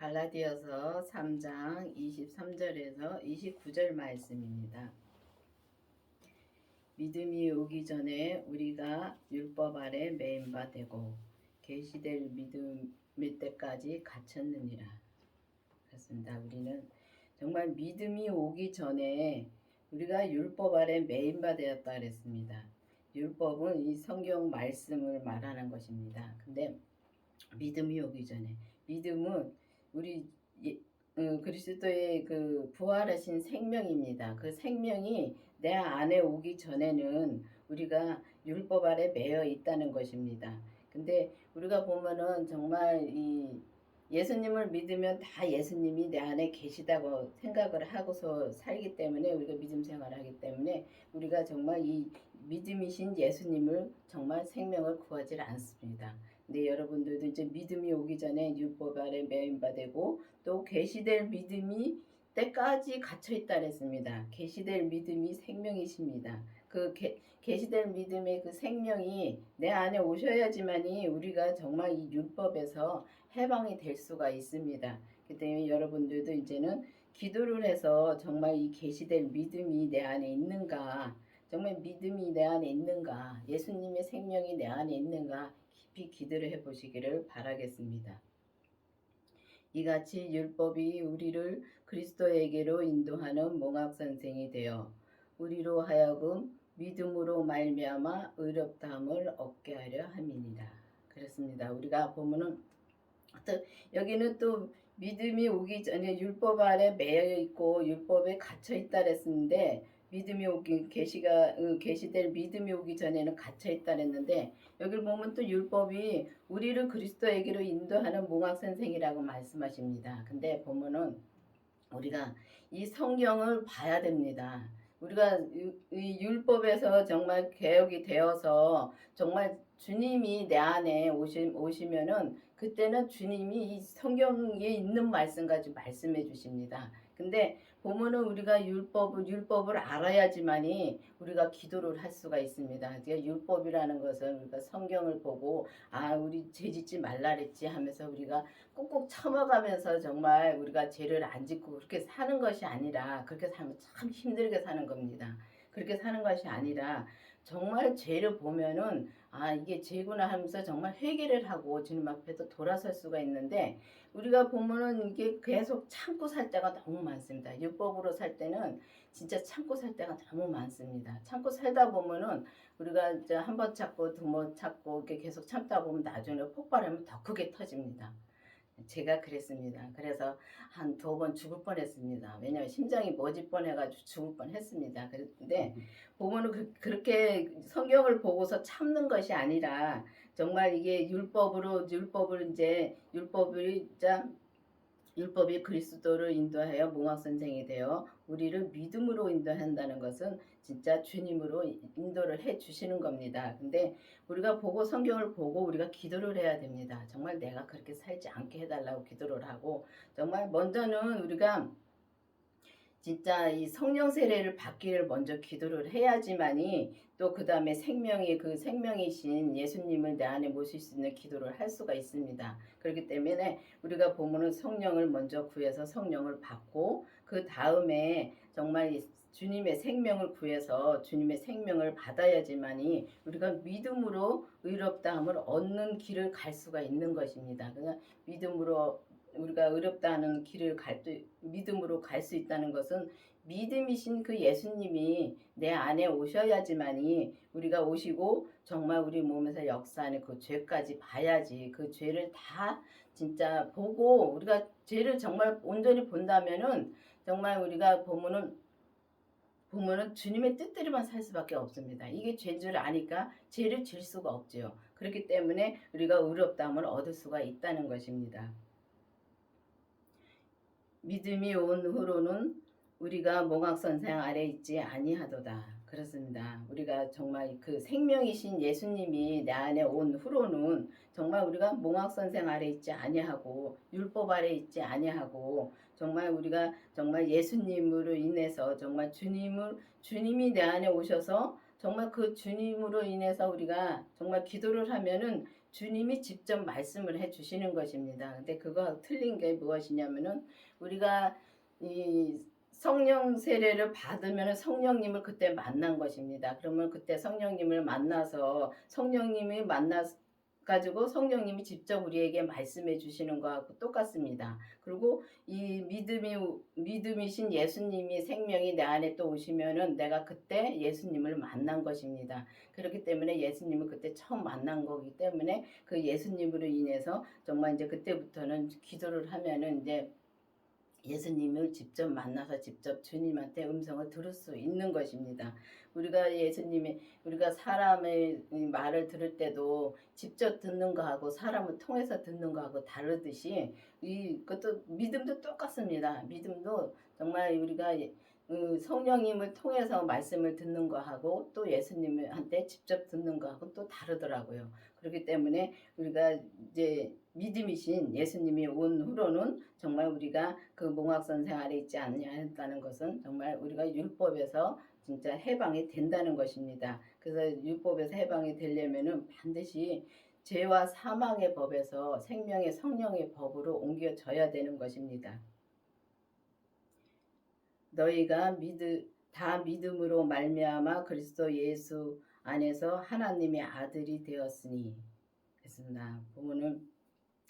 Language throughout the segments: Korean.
갈라디아서 3장 23절에서 29절 말씀입니다. 믿음이 오기 전에 우리가 율법 아래 매인 바 되고 계시될 믿음일 때까지 갇혔느니라. 그렇습니다. 우리는 정말 믿음이 오기 전에 우리가 율법 아래 매인 바 되었다 그랬습니다. 율법은 이 성경 말씀을 말하는 것입니다. 근데 믿음이 오기 전에, 믿음은 우리 그리스도의 그 부활하신 생명입니다. 그 생명이 내 안에 오기 전에는 우리가 율법 아래 매여 있다는 것입니다. 근데 우리가 보면은 정말 이 예수님을 믿으면 다 예수님이 내 안에 계시다고 생각을 하고서 살기 때문에, 우리가 믿음 생활을 하기 때문에 우리가 정말 이 믿음이신 예수님을 정말 생명을 구하지 않습니다. 근데 여러분들도 이제 믿음이 오기 전에 율법 아래 매인바 되고 또 계시될 믿음이 때까지 갇혀 있다 그랬습니다. 계시될 믿음이 생명이십니다. 그 계시될 믿음의 그 생명이 내 안에 오셔야지만이 우리가 정말 이 율법에서 해방이 될 수가 있습니다. 그 때문에 여러분들도 이제는 기도를 해서 정말 이 계시될 믿음이 내 안에 있는가, 정말 믿음이 내 안에 있는가, 예수님의 생명이 내 안에 있는가 깊이 기도를 해보시기를 바라겠습니다. 이같이 율법이 우리를 그리스도에게로 인도하는 몽학선생이 되어 우리로 하여금 믿음으로 말미암아 의롭다함을 얻게 하려 함이니라. 그렇습니다. 우리가 보면은 여기는 또 믿음이 오기 전에 율법 아래 매여 있고 율법에 갇혀 있다 그랬는데, 믿음이 오기 계시될 믿음이 오기 전에는 갇혀 있다 그랬는데, 여기를 보면 또 율법이 우리를 그리스도에게로 인도하는 몽학 선생이라고 말씀하십니다. 근데 보면은 우리가 이 성경을 봐야 됩니다. 우리가 이 율법에서 정말 개혁이 되어서 정말 주님이 내 안에 오시면은 그때는 주님이 이 성경에 있는 말씀 가지고 말씀해 주십니다. 근데 보면은 우리가 율법을 알아야지만이 우리가 기도를 할 수가 있습니다. 그러니까 율법이라는 것은 우리가 성경을 보고 우리 죄 짓지 말라 그랬지 하면서 우리가 꾹꾹 참아가면서 정말 우리가 죄를 안 짓고 그렇게 사는 것이 아니라, 그렇게 살면 참 힘들게 사는 겁니다. 그렇게 사는 것이 아니라 정말 죄를 보면은 이게 죄구나 하면서 정말 회개를 하고 주님 앞에서 돌아설 수가 있는데, 우리가 보면은 이게 계속 참고 살 때가 너무 많습니다. 율법으로 살 때는 진짜 참고 살 때가 너무 많습니다. 참고 살다 보면은 우리가 이제 한 번 참고 두 번 참고 이렇게 계속 참다 보면 나중에 폭발하면 더 크게 터집니다. 제가 그랬습니다. 그래서 한 2번 죽을 뻔했습니다. 왜냐하면 심장이 멎을 뻔해가지고 죽을 뻔했습니다. 그런데 보면은 그렇게 성경을 보고서 참는 것이 아니라 정말 이게 율법이 그리스도를 인도하여 몽학 선생이 되어 우리를 믿음으로 인도한다는 것은 진짜 주님으로 인도를 해 주시는 겁니다. 근데 우리가 성경을 보고 우리가 기도를 해야 됩니다. 정말 내가 그렇게 살지 않게 해달라고 기도를 하고, 정말 먼저는 우리가 진짜 이 성령 세례를 받기를 먼저 기도를 해야지만이 또 그 다음에 그 생명이신 예수님을 내 안에 모실 수 있는 기도를 할 수가 있습니다. 그렇기 때문에 우리가 보면은 성령을 먼저 구해서 성령을 받고 그 다음에 정말 주님의 생명을 구해서 주님의 생명을 받아야지만이 우리가 믿음으로 의롭다함을 얻는 길을 갈 수가 있는 것입니다. 그러니까 믿음으로 우리가 의롭다는 길을 믿음으로 갈 수 있다는 것은 믿음이신 그 예수님이 내 안에 오셔야지만이, 우리가 오시고 정말 우리 몸에서 역사하는 그 죄까지 봐야지, 그 죄를 다 진짜 보고 우리가 죄를 정말 온전히 본다면은 정말 우리가 보면은 주님의 뜻대로만 살 수밖에 없습니다. 이게 죄인 줄 아니까 죄를 질 수가 없죠. 그렇기 때문에 우리가 의롭다함을 얻을 수가 있다는 것입니다. 믿음이 온 후로는 우리가 몽학 선생 아래 있지 아니하도다. 그렇습니다. 우리가 정말 그 생명이신 예수님이 내 안에 온 후로는 정말 우리가 몽학 선생 아래 있지 아니하고 율법 아래 있지 아니하고, 정말 우리가 정말 예수님으로 인해서 정말 주님이 내 안에 오셔서 정말 그 주님으로 인해서 우리가 정말 기도를 하면은 주님이 직접 말씀을 해 주시는 것입니다. 근데 그거 틀린 게 무엇이냐면은 우리가 이 성령 세례를 받으면 성령님을 그때 만난 것입니다. 그러면 그때 성령님을 만나서 성령님이 만나 가지고 성령님이 직접 우리에게 말씀해 주시는 거하고 똑같습니다. 그리고 이 믿음이신 예수님이 생명이 내 안에 또 오시면은 내가 그때 예수님을 만난 것입니다. 그렇기 때문에 예수님을 그때 처음 만난 거기 때문에 그 예수님으로 인해서 정말 이제 그때부터는 기도를 하면은 이제 예수님을 직접 만나서 직접 주님한테 음성을 들을 수 있는 것입니다. 우리가 사람의 말을 들을 때도 직접 듣는 거하고 사람을 통해서 듣는 거하고 다르듯이 이것도 믿음도 똑같습니다. 믿음도 정말 우리가 성령님을 통해서 말씀을 듣는 거하고 또 예수님한테 직접 듣는 거하고 또 다르더라고요. 그렇기 때문에 우리가 이제 믿음이신 예수님이 온 후로는 정말 우리가 그 몽학선 생활에 있지 않냐는 것은 정말 우리가 율법에서 진짜 해방이 된다는 것입니다. 그래서 율법에서 해방이 되려면은 반드시 죄와 사망의 법에서 생명의 성령의 법으로 옮겨져야 되는 것입니다. 너희가 다 믿음으로 말미암아 그리스도 예수 안에서 하나님의 아들이 되었으니. 그렇습니다. 보면은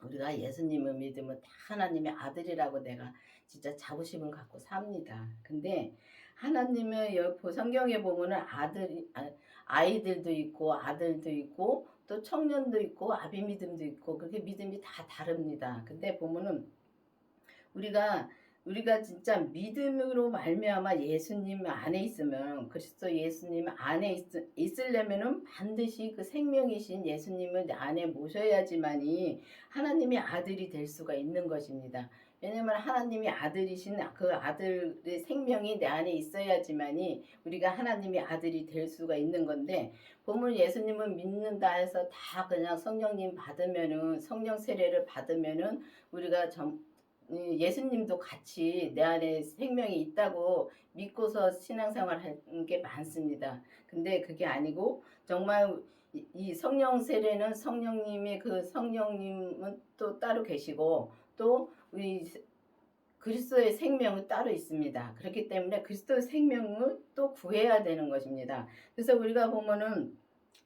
우리가 예수님을 믿으면 다 하나님의 아들이라고 내가 진짜 자부심을 갖고 삽니다. 근데 하나님의 성경에 보면은 아이들도 있고 아들도 있고 또 청년도 있고 아비 믿음도 있고 그렇게 믿음이 다 다릅니다. 근데 보면은 우리가 진짜 믿음으로 말미암아 예수님 안에 있으면 그리스도 예수님 안에 있으려면은 반드시 그 생명이신 예수님을 내 안에 모셔야지만이 하나님의 아들이 될 수가 있는 것입니다. 왜냐면 하나님이 아들이신 그 아들의 생명이 내 안에 있어야지만이 우리가 하나님의 아들이 될 수가 있는 건데 보면 예수님을 믿는다 해서 다 그냥 성령님 받으면은 성령 세례를 받으면은 우리가 예수님도 같이 내 안에 생명이 있다고 믿고서 신앙생활 하는 게 많습니다. 근데 그게 아니고 정말 이 성령 세례는 성령님의 그 성령님은 또 따로 계시고 또 우리 그리스도의 생명은 따로 있습니다. 그렇기 때문에 그리스도의 생명을 또 구해야 되는 것입니다. 그래서 우리가 보면은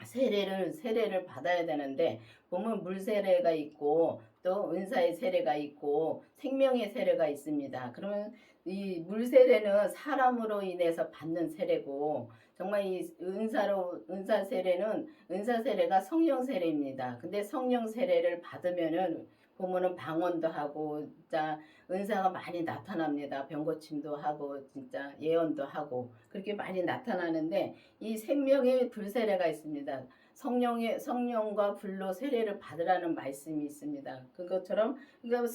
세례를 받아야 되는데 보면 물 세례가 있고 또 은사의 세례가 있고 생명의 세례가 있습니다. 그러면 이 물 세례는 사람으로 인해서 받는 세례고 정말 이 은사 세례는 은사 세례가 성령 세례입니다. 근데 성령 세례를 받으면은 보면은 방언도 하고 진짜 은사가 많이 나타납니다. 병고침도 하고 진짜 예언도 하고 그렇게 많이 나타나는데 이 생명의 불세례가 있습니다. 성령과 불로 세례를 받으라는 말씀이 있습니다. 그것처럼 그러니까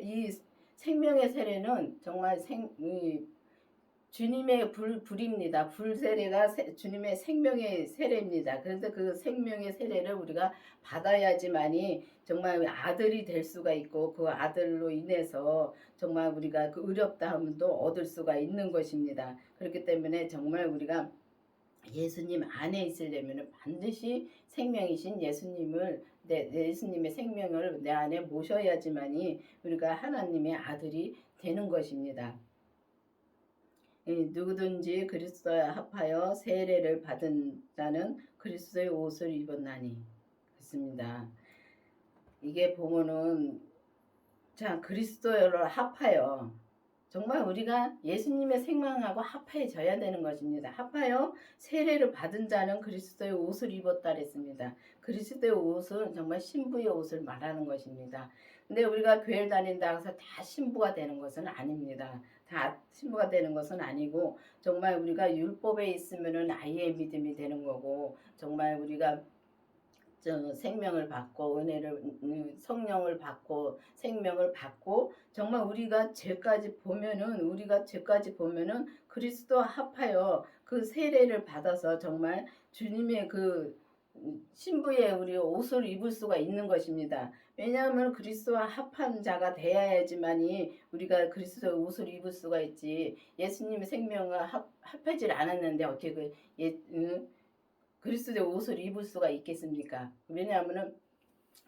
이 생명의 세례는 정말 주님의 불입니다. 불세례가 주님의 생명의 세례입니다. 그래서 그 생명의 세례를 우리가 받아야지만이 정말 아들이 될 수가 있고 그 아들로 인해서 정말 우리가 그 의롭다함도 얻을 수가 있는 것입니다. 그렇기 때문에 정말 우리가 예수님 안에 있으려면 반드시 생명이신 예수님의 생명을 내 안에 모셔야지만이 우리가 하나님의 아들이 되는 것입니다. 누구든지 그리스도에 합하여 세례를 받은 자는 그리스도의 옷을 입었나니. 그렇습니다. 이게 보면은 자 그리스도를 합하여 정말 우리가 예수님의 생명하고 합해져야 되는 것입니다. 합하여 세례를 받은 자는 그리스도의 옷을 입었다 그랬습니다. 그리스도의 옷은 정말 신부의 옷을 말하는 것입니다. 근데 우리가 교회를 다닌다 해서 다 신부가 되는 것은 아닙니다. 다 신부가 되는 것은 아니고 정말 우리가 율법에 있으면은 아이의 믿음이 되는 거고 정말 우리가 생명을 받고 성령을 받고 생명을 받고 정말 우리가 죄까지 보면은 그리스도와 합하여 그 세례를 받아서 정말 주님의 그 신부의 우리 옷을 입을 수가 있는 것입니다. 왜냐하면 그리스도와 합한 자가 되어야지만이 우리가 그리스도의 옷을 입을 수가 있지. 예수님의 생명과 합하지 않았는데 어떻게 그리스도의 옷을 입을 수가 있겠습니까? 왜냐하면은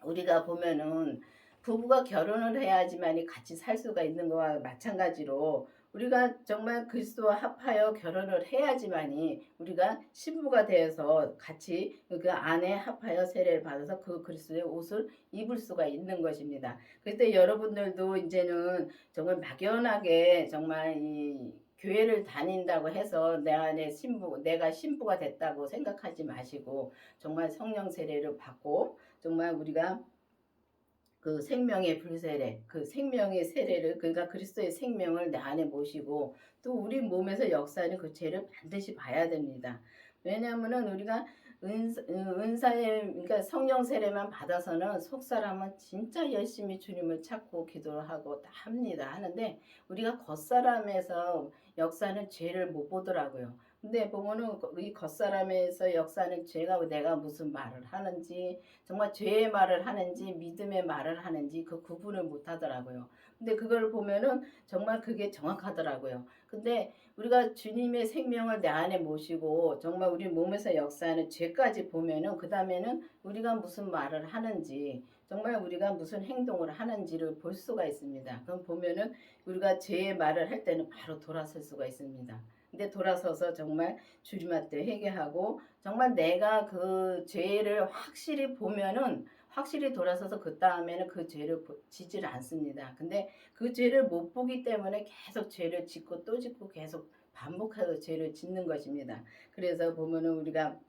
우리가 보면은 부부가 결혼을 해야지만이 같이 살 수가 있는 거와 마찬가지로 우리가 정말 그리스도와 합하여 결혼을 해야지만이 우리가 신부가 되어서 같이 그 안에 합하여 세례를 받아서 그 그리스도의 옷을 입을 수가 있는 것입니다. 그때 여러분들도 이제는 정말 막연하게 정말 이 교회를 다닌다고 해서 내 안에 내가 신부가 됐다고 생각하지 마시고 정말 성령 세례를 받고 정말 우리가 그 생명의 불세례, 그 생명의 세례를 그러니까 그리스도의 생명을 내 안에 모시고 또 우리 몸에서 역사하는 그 죄를 반드시 봐야 됩니다. 왜냐하면은 우리가 은사의 그러니까 성령 세례만 받아서는 속 사람은 진짜 열심히 주님을 찾고 기도를 하고 다 합니다. 하는데 우리가 겉사람에서 역사하는 죄를 못 보더라고요. 근데 보면은 이 겉사람에서 역사하는 죄가 내가 무슨 말을 하는지 정말 죄의 말을 하는지 믿음의 말을 하는지 그 구분을 못 하더라고요. 근데 그걸 보면은 정말 그게 정확하더라고요. 근데 우리가 주님의 생명을 내 안에 모시고 정말 우리 몸에서 역사하는 죄까지 보면은 그 다음에는 우리가 무슨 말을 하는지 정말 우리가 무슨 행동을 하는지를 볼 수가 있습니다. 그럼 보면은 우리가 죄의 말을 할 때는 바로 돌아설 수가 있습니다. 근데 돌아서서 정말 주님한테 회개하고 정말 내가 그 죄를 확실히 보면은 확실히 돌아서서 그 다음에는 그 죄를 지질 않습니다. 근데 그 죄를 못 보기 때문에 계속 죄를 짓고 또 짓고 계속 반복해서 죄를 짓는 것입니다. 그래서 보면은 우리가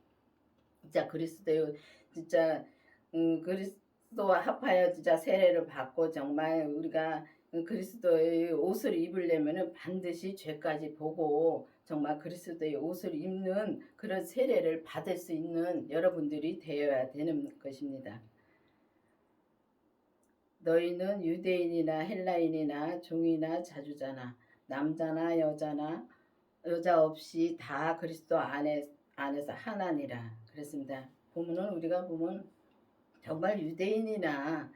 진짜 그리스도의 진짜 그리스도와 합하여 진짜 세례를 받고 정말 우리가 그리스도의 옷을 입으려면은 반드시 죄까지 보고 정말 그리스도의 옷을 입는 그런 세례를 받을 수 있는 여러분들이 되어야 되는 것입니다. 너희는 유대인이나 헬라인이나 종이나 자주자나 남자나 여자 없이 다 그리스도 안에서 하나니라 그랬습니다. 보면은 우리가 보면 정말 유대인이나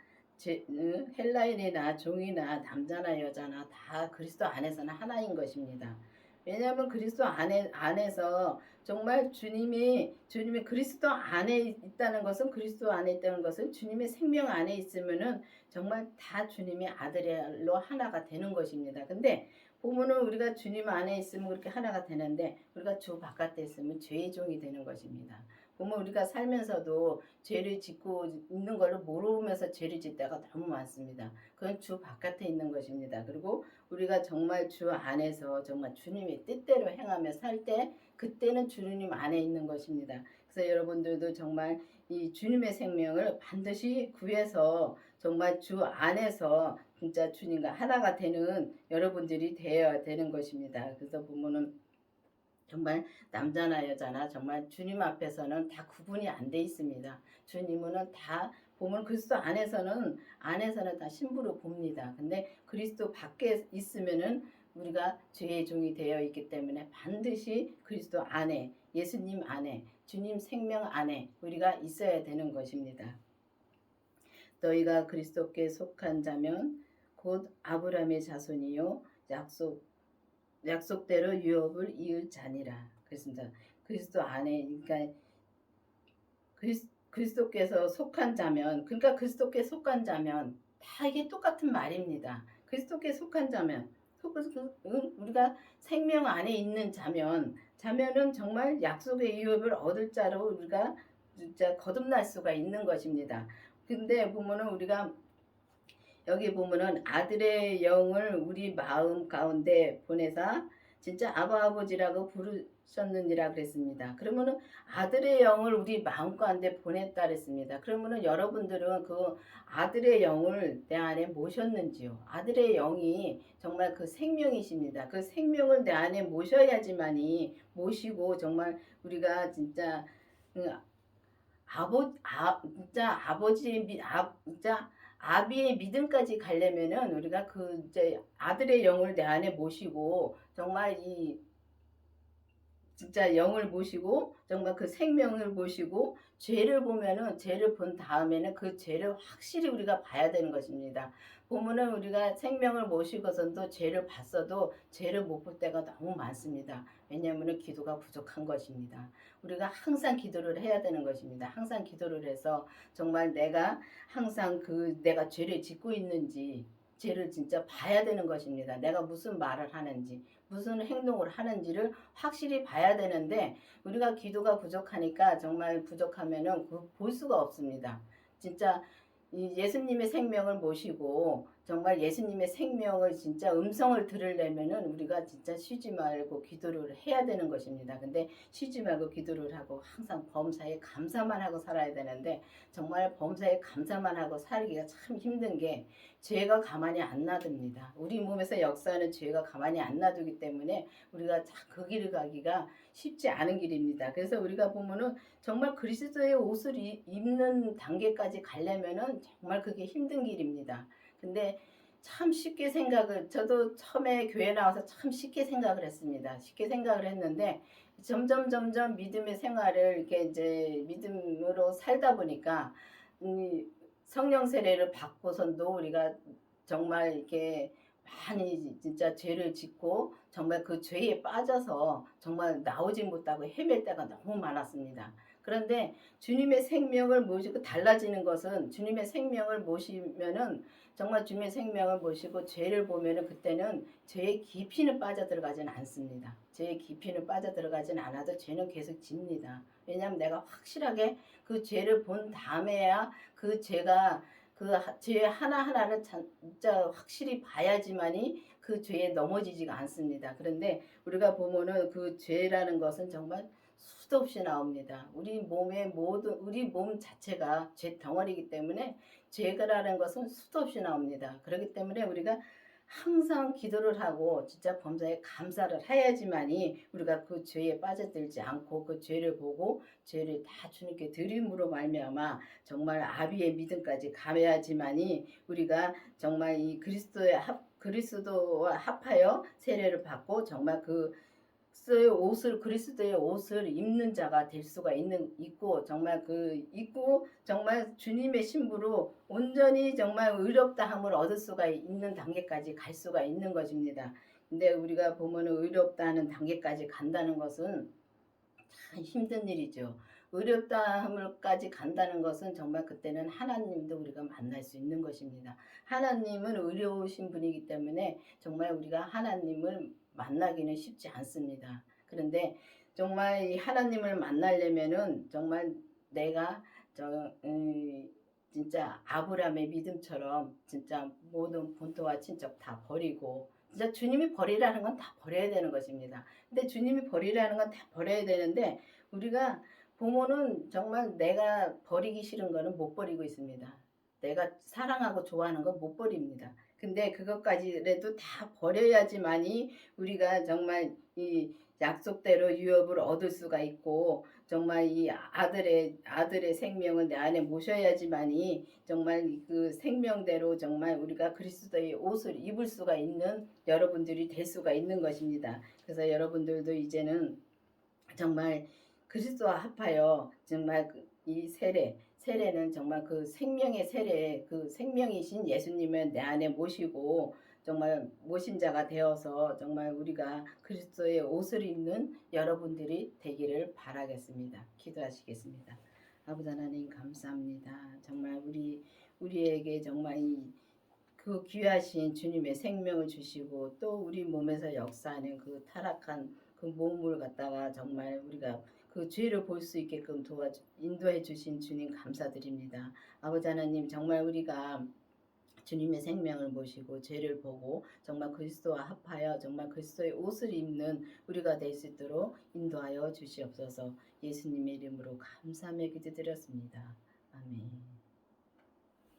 헬라인이나 종이나 남자나 여자나 다 그리스도 안에서는 하나인 것입니다. 왜냐하면 그리스도 안에서 정말 주님이 그리스도 안에 있다는 것은 그리스도 안에 있다는 것은 주님의 생명 안에 있으면은 정말 다 주님의 아들로 하나가 되는 것입니다. 근데 보면은 우리가 주님 안에 있으면 그렇게 하나가 되는데 우리가 주 바깥에 있으면 죄의 종이 되는 것입니다. 보면 우리가 살면서도 죄를 짓고 있는 것을 모르면서 죄를 짓다가 너무 많습니다. 그건 주 바깥에 있는 것입니다. 그리고 우리가 정말 주 안에서 정말 주님의 뜻대로 행하며 살 때 그때는 주님 안에 있는 것입니다. 그래서 여러분들도 정말 이 주님의 생명을 반드시 구해서 정말 주 안에서 진짜 주님과 하나가 되는 여러분들이 되어야 되는 것입니다. 그래서 보면은 정말 남자나 여자나 정말 주님 앞에서는 다 구분이 안 돼 있습니다. 주님은 다 보면 그리스도 안에서는 다 신부로 봅니다. 근데 그리스도 밖에 있으면은 우리가 죄의 종이 되어 있기 때문에 반드시 그리스도 안에 예수님 안에 주님 생명 안에 우리가 있어야 되는 것입니다. 너희가 그리스도께 속한 자면 곧 아브라함의 자손이요 약속대로 유업을 이을 자니라. 그렇습니다. 그리스도 안에 그러니까 그리스도께서 속한 자면 그러니까 그리스도께 속한 자면 다 이게 똑같은 말입니다. 그리스도께 속한 자면 우리가 생명 안에 있는 자면은 정말 약속의 유업을 얻을 자로 우리가 진짜 거듭날 수가 있는 것입니다. 근데 보면은 우리가 여기 보면은 아들의 영을 우리 마음 가운데 보내사 진짜 아버지라고 부르셨느니라 그랬습니다. 그러면은 아들의 영을 우리 마음 가운데 보냈다 그랬습니다. 그러면은 여러분들은 그 아들의 영을 내 안에 모셨는지요? 아들의 영이 정말 그 생명이십니다. 그 생명을 내 안에 모셔야지만이 모시고 정말 우리가 진짜 진짜 진짜 아비의 믿음까지 가려면은 우리가 그 이제 아들의 영을 내 안에 모시고 정말 이 진짜 영을 모시고 정말 그 생명을 모시고 죄를 보면은 죄를 본 다음에는 그 죄를 확실히 우리가 봐야 되는 것입니다. 보면은 우리가 생명을 모시고선도 죄를 봤어도 죄를 못 볼 때가 너무 많습니다. 왜냐하면 기도가 부족한 것입니다. 우리가 항상 기도를 해야 되는 것입니다. 항상 기도를 해서 정말 내가 항상 내가 죄를 짓고 있는지 죄를 진짜 봐야 되는 것입니다. 내가 무슨 말을 하는지 무슨 행동을 하는지를 확실히 봐야 되는데 우리가 기도가 부족하니까 정말 부족하면은 볼 수가 없습니다. 진짜 이 예수님의 생명을 모시고 정말 예수님의 생명을 진짜 음성을 들으려면은 우리가 진짜 쉬지 말고 기도를 해야 되는 것입니다. 근데 쉬지 말고 기도를 하고 항상 범사에 감사만 하고 살아야 되는데 정말 범사에 감사만 하고 살기가 참 힘든 게 죄가 가만히 안 놔둡니다. 우리 몸에서 역사하는 죄가 가만히 안 놔두기 때문에 우리가 그 길을 가기가 쉽지 않은 길입니다. 그래서 우리가 보면은 정말 그리스도의 옷을 입는 단계까지 가려면은 정말 그게 힘든 길입니다. 근데 참 쉽게 저도 처음에 교회 나와서 참 쉽게 생각을 했습니다. 쉽게 생각을 했는데 점점 믿음의 생활을 이렇게 이제 믿음으로 살다 보니까 성령 세례를 받고선도 우리가 정말 이렇게 많이 진짜 죄를 짓고 정말 그 죄에 빠져서 정말 나오지 못하고 헤맬 때가 너무 많았습니다. 그런데 주님의 생명을 모시고 달라지는 것은 주님의 생명을 모시면은 정말 주님의 생명을 모시고 죄를 보면은 그때는 죄의 깊이는 빠져들어가진 않습니다. 죄의 깊이는 빠져들어가진 않아도 죄는 계속 집니다. 왜냐하면 내가 확실하게 그 죄를 본 다음에야 그 죄가 그 죄 하나하나를 진짜 확실히 봐야지만이 그 죄에 넘어지지가 않습니다. 그런데 우리가 보면은 그 죄라는 것은 정말 수도 없이 나옵니다. 우리 몸 자체가 죄 덩어리이기 때문에 죄라는 것은 수도 없이 나옵니다. 그렇기 때문에 우리가 항상 기도를 하고 진짜 범사에 감사를 해야지만이 우리가 그 죄에 빠져들지 않고 그 죄를 보고 죄를 다 주님께 드림으로 말미암아 정말 아비의 믿음까지 가야지만이 우리가 정말 이 그리스도와 합하여 세례를 받고 정말 그리스도의 옷을 입는 자가 될 수가 있고 정말 입고 정말 주님의 신부로 온전히 정말 의롭다함을 얻을 수가 있는 단계까지 갈 수가 있는 것입니다. 근데 우리가 보면은 의롭다는 단계까지 간다는 것은 참 힘든 일이죠. 의롭다함을까지 간다는 것은 정말 그때는 하나님도 우리가 만날 수 있는 것입니다. 하나님은 의로우신 분이기 때문에 정말 우리가 하나님을 만나기는 쉽지 않습니다. 그런데 정말 이 하나님을 만나려면은 정말 내가 진짜 아브라함의 믿음처럼 진짜 모든 본토와 친척 다 버리고 진짜 주님이 버리라는 건 다 버려야 되는 것입니다. 근데 주님이 버리라는 건 다 버려야 되는데 우리가 보면은 정말 내가 버리기 싫은 거는 못 버리고 있습니다. 내가 사랑하고 좋아하는 건 못 버립니다. 근데 그것까지라도 다 버려야지만이 우리가 정말 이 약속대로 유업을 얻을 수가 있고 정말 이 아들의 생명을 내 안에 모셔야지만이 정말 그 생명대로 정말 우리가 그리스도의 옷을 입을 수가 있는 여러분들이 될 수가 있는 것입니다. 그래서 여러분들도 이제는 정말 그리스도와 합하여 정말 이 세례는 정말 그 생명의 세례 그 생명이신 예수님을 내 안에 모시고 정말 모신 자가 되어서 정말 우리가 그리스도의 옷을 입는 여러분들이 되기를 바라겠습니다. 기도하시겠습니다. 아버지 하나님 감사합니다. 정말 우리에게 정말 그 귀하신 주님의 생명을 주시고 또 우리 몸에서 역사하는 그 타락한 그 몸을 갖다가 정말 우리가 그 죄를 볼 수 있게끔 인도해 주신 주님 감사드립니다. 아버지 하나님 정말 우리가 주님의 생명을 모시고 죄를 보고 정말 그리스도와 합하여 정말 그리스도의 옷을 입는 우리가 될 수 있도록 인도하여 주시옵소서. 예수님의 이름으로 감사하며 기도드렸습니다. 아멘.